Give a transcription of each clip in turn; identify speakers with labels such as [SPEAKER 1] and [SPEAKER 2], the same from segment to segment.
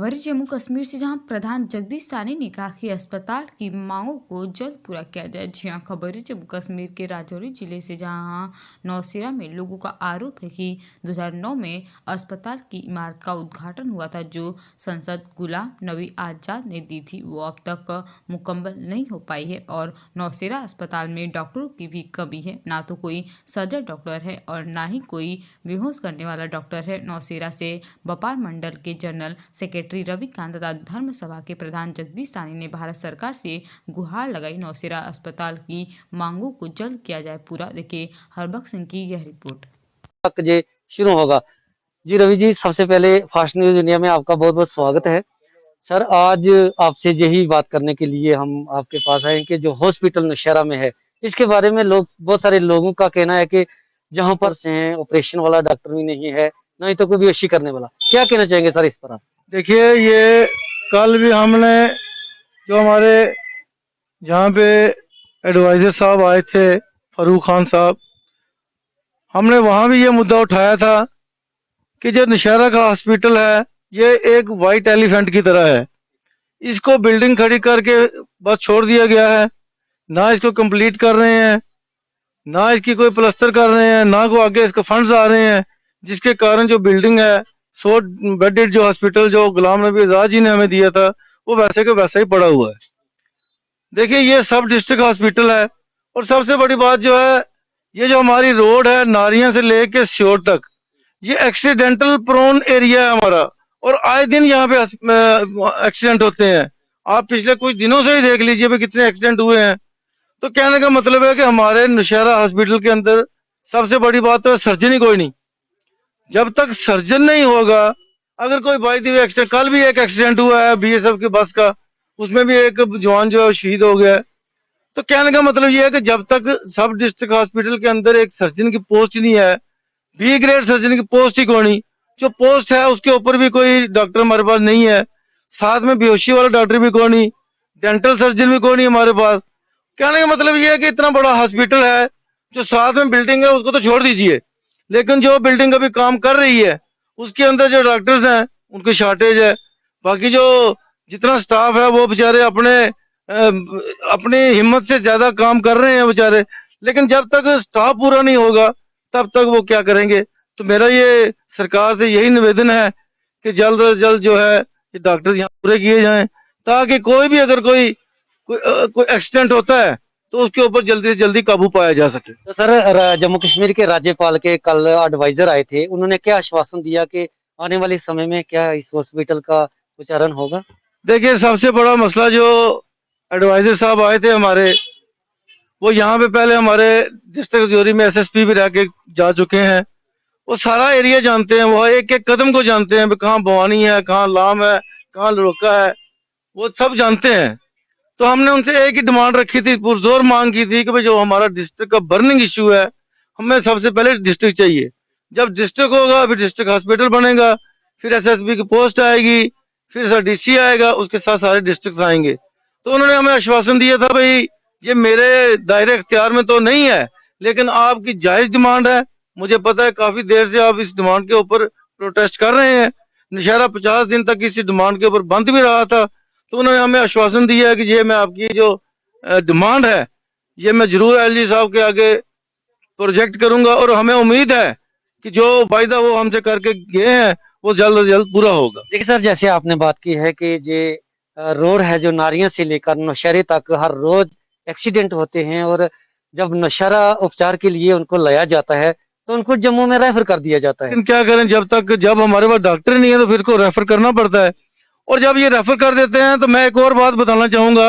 [SPEAKER 1] खबर जम्मू कश्मीर से, जहां प्रधान जगदीश सानी ने कहा कि अस्पताल की मांगों को जल्द पूरा किया जाए। जी हां, खबर जम्मू कश्मीर के राजौरी जिले से, जहां नौशेरा में लोगों का आरोप है कि 2009 में अस्पताल की इमारत का उद्घाटन हुआ था, जो सांसद गुलाम नबी आजाद ने दी थी। वो अब तक मुकम्मल नहीं हो पाई है और नौशेरा अस्पताल में डॉक्टरों की भी कमी है। ना तो कोई सर्जन डॉक्टर है और ना ही कोई बेहोश करने वाला डॉक्टर है। नौशेरा से व्यापार मंडल के जनरल सेक्रेटरी रविकांत तथा धर्म सभा के प्रधान जगदीश सानी ने भारत सरकार से गुहार लगाई, नौशेरा अस्पताल की मांगों को जल्द किया जाए पूरा। देखिए हरबख्श सिंह की यह रिपोर्ट।
[SPEAKER 2] तक जे शुरू होगा। जी रवि जी, सबसे पहले फास्ट न्यूज इंडिया में आपका बहुत बहुत स्वागत है। सर, आज आपसे यही बात करने के लिए हम आपके पास आए कि जो हॉस्पिटल नौशेरा में है, इसके बारे में लोग, बहुत सारे लोगों का कहना है कि जहां पर से हैं ऑपरेशन वाला डॉक्टर भी नहीं है, ना ही तो कोई बेहोशी करने वाला। क्या कहना चाहेंगे सर इस पर आप?
[SPEAKER 3] देखिए, ये कल भी हमने जो हमारे जहाँ पे एडवाइजर साहब आए थे, फरूक खान साहब, हमने वहाँ भी ये मुद्दा उठाया था कि जो नौशेरा का हॉस्पिटल है, ये एक वाइट एलिफेंट की तरह है। इसको बिल्डिंग खड़ी करके बस छोड़ दिया गया है, ना इसको कंप्लीट कर रहे हैं, ना इसकी कोई प्लस्तर कर रहे हैं, ना को आगे इसके फंड्स आ रहे हैं, जिसके कारण जो बिल्डिंग है 100 बेडेड जो हॉस्पिटल जो गुलाम नबी आजाद जी ने हमें दिया था, वो वैसे के वैसा ही पड़ा हुआ है। देखिए, ये सब डिस्ट्रिक्ट हॉस्पिटल है और सबसे बड़ी बात जो है, ये जो हमारी रोड है नारियां से लेके श्योर तक, ये एक्सीडेंटल प्रोन एरिया है हमारा, और आए दिन यहाँ पे एक्सीडेंट होते हैं। आप पिछले कुछ दिनों से ही देख लीजिए भी कितने एक्सीडेंट हुए हैं। तो कहने का मतलब है कि हमारे नौशेरा हॉस्पिटल के अंदर सबसे बड़ी बात तो सर्जन ही कोई नहीं। जब तक सर्जन नहीं होगा, अगर कोई बाई दी एक्सीडेंट, कल भी एक एक्सीडेंट हुआ है बीएसएफ की बस का, उसमें भी एक जवान जो है शहीद हो गया। तो कहने का मतलब ये है कि जब तक सब डिस्ट्रिक्ट हॉस्पिटल के अंदर एक सर्जन की पोस्ट नहीं है, बी ग्रेड सर्जन की पोस्ट ही कोई नहीं, जो पोस्ट है उसके ऊपर भी कोई डॉक्टर हमारे पास नहीं है, साथ में बेहोशी वाला डॉक्टर भी कोई नहीं, डेंटल सर्जन भी कोई नहीं हमारे पास। कहने का मतलब ये है कि इतना बड़ा हॉस्पिटल है, जो साथ में बिल्डिंग है उसको तो छोड़ दीजिए, लेकिन जो बिल्डिंग अभी काम कर रही है उसके अंदर जो डॉक्टर्स हैं उनकी शॉर्टेज है। बाकी जो जितना स्टाफ है वो बेचारे अपनी हिम्मत से ज्यादा काम कर रहे हैं बेचारे, लेकिन जब तक स्टाफ पूरा नहीं होगा तब तक वो क्या करेंगे। तो मेरा ये सरकार से यही निवेदन है कि जल्द से जल्द जो है ये डॉक्टर्स यहाँ पूरे किए जाएं, ताकि कोई भी अगर कोई एक्सीडेंट होता है तो उसके ऊपर जल्दी से जल्दी काबू पाया जा सके।
[SPEAKER 2] तो सर, जम्मू कश्मीर के राज्यपाल के कल एडवाइजर आए थे, उन्होंने क्या आश्वासन दिया कि आने वाले समय में क्या इस हॉस्पिटल का उच्चारण होगा?
[SPEAKER 3] देखिए, सबसे बड़ा मसला जो एडवाइजर साहब आए थे हमारे, वो यहाँ पे पहले हमारे डिस्ट्रिक्ट राजौरी में एसएसपी भी रह के जा चुके हैं। वो सारा एरिया जानते हैं, वो एक एक कदम को जानते हैं, कहाँ भवानी है, कहाँ लाम है, कहाँ लड़का है, वो सब जानते हैं। तो हमने उनसे एक ही डिमांड रखी थी, पुरजोर मांग की थी कि भाई जो हमारा डिस्ट्रिक्ट का बर्निंग इशू है, हमें सबसे पहले डिस्ट्रिक्ट चाहिए। जब डिस्ट्रिक्ट होगा फिर डिस्ट्रिक्ट हॉस्पिटल बनेगा, फिर एसएसपी की पोस्ट आएगी, फिर डीसी आएगा, उसके साथ सारे डिस्ट्रिक्ट आएंगे। तो उन्होंने हमें आश्वासन दिया था, भाई ये मेरे दायरे इख्तियार में तो नहीं है, लेकिन आपकी जायज डिमांड है। मुझे पता है काफी देर से आप इस डिमांड के ऊपर प्रोटेस्ट कर रहे हैं, नौशेरा 50 दिन तक इसी डिमांड के ऊपर बंद भी रहा था। तो उन्होंने हमें आश्वासन दिया है कि ये मैं आपकी जो डिमांड है ये मैं जरूर एलजी साहब के आगे प्रोजेक्ट करूंगा, और हमें उम्मीद है कि जो वायदा वो हमसे करके गए हैं वो जल्द से जल्द पूरा होगा।
[SPEAKER 2] देखिए सर, जैसे आपने बात की है कि ये रोड है जो नारियां से लेकर नौशेरे तक हर रोज एक्सीडेंट होते हैं, और जब नौशेरा उपचार के लिए उनको लाया जाता है तो उनको जम्मू में रेफर कर दिया जाता है।
[SPEAKER 3] लेकिन क्या करें, जब हमारे पास डॉक्टर नहीं है तो फिर को रेफर करना पड़ता है, और जब ये रेफर कर देते हैं तो मैं एक और बात बताना चाहूंगा,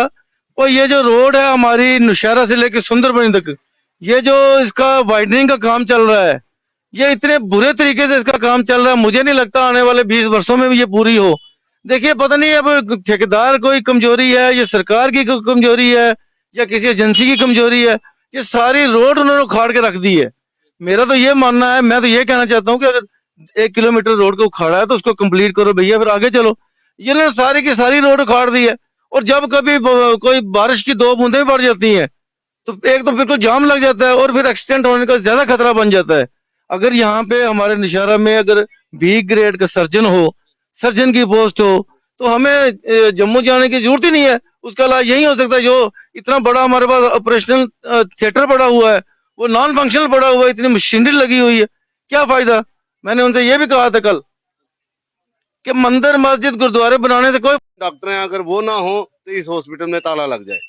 [SPEAKER 3] और ये जो रोड है हमारी नौशेरा से लेकर सुंदरबनी तक, ये जो इसका वाइडनिंग का काम चल रहा है, ये इतने बुरे तरीके से इसका काम चल रहा है, मुझे नहीं लगता आने वाले 20 वर्षों में भी ये पूरी हो। देखिए, पता नहीं अब ठेकेदार कोई कमजोरी है, ये सरकार की कमजोरी है, या किसी एजेंसी की कमजोरी है, ये सारी रोड उन्होंने उखाड़ के रख दी है। मेरा तो ये मानना है, मैं तो ये कहना चाहता हूँ कि अगर 1 किलोमीटर रोड को उखाड़ा है तो उसको कंप्लीट करो भैया, फिर आगे चलो। ये ना सारी की सारी रोड उखाड़ दी है, और जब कभी कोई बारिश की 2 बूंदें पड़ जाती हैं तो एक तो फिर को जाम लग जाता है, और फिर एक्सीडेंट होने का ज्यादा खतरा बन जाता है। अगर यहाँ पे हमारे नौशेरा में अगर बी ग्रेड का सर्जन हो, सर्जन की पोस्ट हो, तो हमें जम्मू जाने की जरूरत ही नहीं है। उसका इलाज यही हो सकता है। जो इतना बड़ा हमारे पास ऑपरेशनल थिएटर पड़ा हुआ है, वो नॉन फंक्शनल पड़ा हुआ है, इतनी मशीनरी लगी हुई है, क्या फायदा। मैंने उनसे ये भी कहा था कल कि मंदिर मस्जिद गुरुद्वारे बनाने से कोई
[SPEAKER 4] डॉक्टर हैं, अगर वो ना हो तो इस हॉस्पिटल में ताला लग जाए।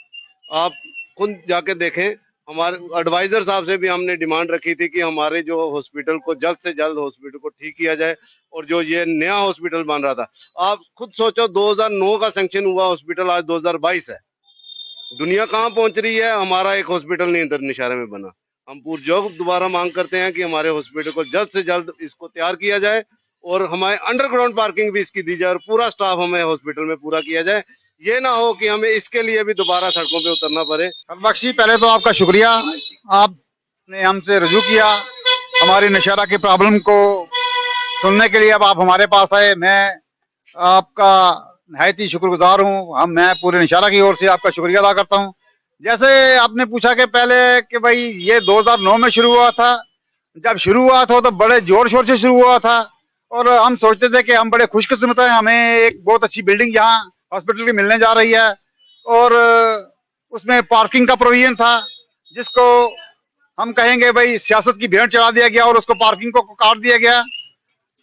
[SPEAKER 4] आप खुद जाके देखें। हमारे एडवाइजर साहब से भी हमने डिमांड रखी थी कि हमारे जो हॉस्पिटल को जल्द से जल्द हॉस्पिटल को ठीक किया जाए। और जो ये नया हॉस्पिटल बन रहा था, आप खुद सोचो 2009 का सैंक्शन हुआ हॉस्पिटल, आज 2022 है। दुनिया कहाँ पहुंच रही है, हमारा एक हॉस्पिटल नहीं इधर निशारे में बना। हम पुरजोर दोबारा मांग करते हैं कि हमारे हॉस्पिटल को जल्द से जल्द इसको तैयार किया जाए और हमारे अंडरग्राउंड पार्किंग भी इसकी दी जाए और पूरा स्टाफ हमें हॉस्पिटल में पूरा किया जाए। ये ना हो कि हमें इसके लिए भी दोबारा सड़कों पे उतरना पड़े।
[SPEAKER 5] बख्शी, पहले तो आपका शुक्रिया, आपने हमसे रुजू किया, हमारी नौशहरा की प्रॉब्लम को सुनने के लिए अब आप हमारे पास आए। मैं आपका नहायत ही शुक्रगुजार हूँ। मैं पूरे नौशहरा की ओर से आपका शुक्रिया अदा करता हूँ। जैसे आपने पूछा कि पहले कि भाई ये 2009 में शुरू हुआ था, जब शुरू हुआ था तो बड़े जोर शोर से शुरू हुआ था और हम सोचते थे कि हम बड़े खुशकिस्मत हैं, हमें एक बहुत अच्छी बिल्डिंग यहाँ हॉस्पिटल की मिलने जा रही है और उसमें पार्किंग का प्रोविजन था, जिसको हम कहेंगे भाई सियासत की भेंट चढ़ा दिया गया और उसको पार्किंग को काट दिया गया।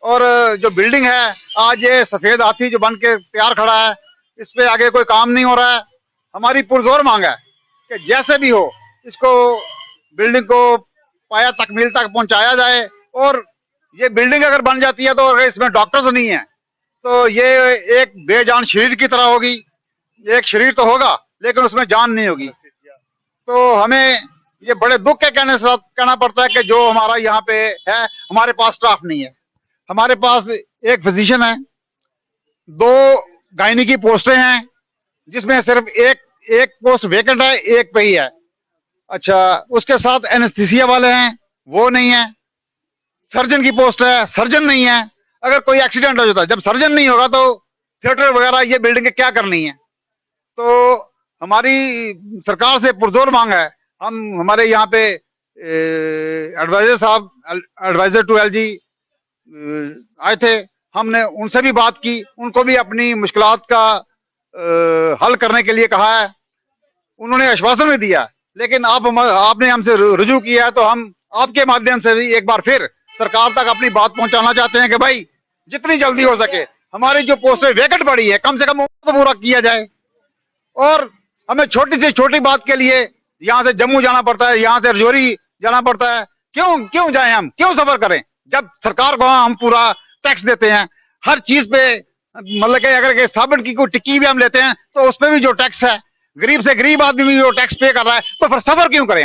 [SPEAKER 5] और जो बिल्डिंग है आज ये सफेद हाथी जो बन के तैयार खड़ा है, इस पे आगे कोई काम नहीं हो रहा है। हमारी पुरजोर मांग है कि जैसे भी हो इसको बिल्डिंग को पाया तकमील तक पहुंचाया जाए। और ये बिल्डिंग अगर बन जाती है तो अगर इसमें डॉक्टर्स नहीं है तो ये एक बेजान शरीर की तरह होगी। एक शरीर तो होगा लेकिन उसमें जान नहीं होगी। तो हमें ये बड़े दुख के कहना पड़ता है कि जो हमारा यहाँ पे है, हमारे पास स्टाफ नहीं है। हमारे पास एक फिजिशियन है, 2 गायनी की पोस्टें हैं, जिसमें सिर्फ एक पोस्ट वेकेंट है, एक पे ही है। अच्छा, उसके साथ एनेस्थीसिया वाले हैं, वो नहीं है। सर्जन की पोस्ट है, सर्जन नहीं है। अगर कोई एक्सीडेंट हो जाता है, जब सर्जन नहीं होगा तो थिएटर वगैरह ये बिल्डिंग क्या करनी है। तो हमारी सरकार से पुरजोर मांग है। हमारे यहाँ पे एडवाइजर साहब, एडवाइजर टू एलजी आए थे, हमने उनसे भी बात की, उनको भी अपनी मुश्किलात का हल करने के लिए कहा है। उन्होंने आश्वासन भी दिया, लेकिन आपने हमसे रुजू किया है तो हम आपके माध्यम से भी एक बार फिर सरकार तक अपनी बात पहुंचाना चाहते हैं कि भाई जितनी जल्दी हो सके हमारी जो पोस्टें वेकेंट पड़ी है कम से कम तो पूरा किया जाए। और हमें छोटी से छोटी बात के लिए यहाँ से जम्मू जाना पड़ता है, यहाँ से रजौरी जाना पड़ता है। क्यों जाए, हम क्यों सफर करें, जब सरकार को हम पूरा टैक्स देते हैं हर चीज पे। मतलब कि अगर साबुन की कोई टिक्की भी हम लेते हैं तो उस पर भी जो टैक्स है, गरीब से गरीब आदमी भी जो टैक्स पे कर रहा है, तो फिर सफर क्यों करें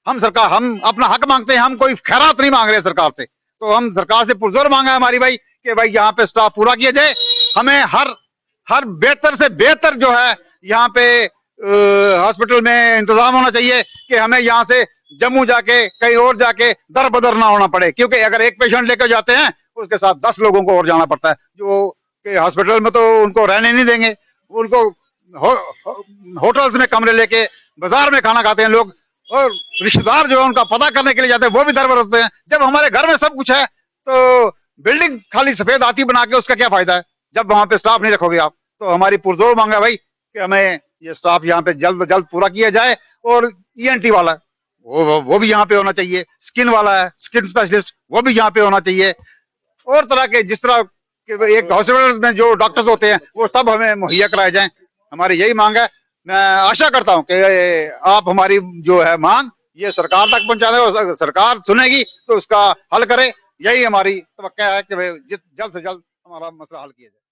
[SPEAKER 5] हम सरकार, हम अपना हक मांगते हैं, हम कोई खैरात नहीं मांग रहे सरकार से। तो हम सरकार से पुरजोर मांगा है हमारी भाई कि भाई यहाँ पे स्टाफ पूरा किया जाए। हमें हर बेहतर से बेहतर जो है यहाँ पे हॉस्पिटल में इंतजाम होना चाहिए कि हमें यहाँ से जम्मू जाके कहीं और जाके दर बदर ना होना पड़े। क्योंकि अगर एक पेशेंट लेकर जाते हैं उसके साथ 10 लोगों को और जाना पड़ता है, जो कि हॉस्पिटल में तो उनको रहने नहीं देंगे। उनको होटल्स में कमरे लेके बाजार में खाना खाते हैं लोग, और रिश्तेदार जो है उनका पता करने के लिए जाते हैं, वो भी दर बदर होते हैं। जब हमारे घर में सब कुछ है तो बिल्डिंग खाली सफेद हाथी बना के उसका क्या फायदा है, जब वहां पे स्टाफ नहीं रखोगे आप। तो हमारी पुरजोर मांग है भाई कि हमें ये स्टाफ यहाँ पे जल्द से जल्द पूरा किया जाए। और ENT वाला वो भी यहाँ पे होना चाहिए, स्किन वाला है, स्किन स्पेशलिस्ट वो भी यहाँ पे होना चाहिए। और तरह के जिस तरह के एक हॉस्पिटल में जो डॉक्टर्स होते हैं वो सब हमें मुहैया कराए जाएं, हमारी यही मांग है। मैं आशा करता हूँ कि आप हमारी जो है मांग ये सरकार तक पहुंचा दें और सरकार सुनेगी तो उसका हल करे। यही हमारी तवक्को है कि जल्द से जल्द हमारा मसला हल किया जाए।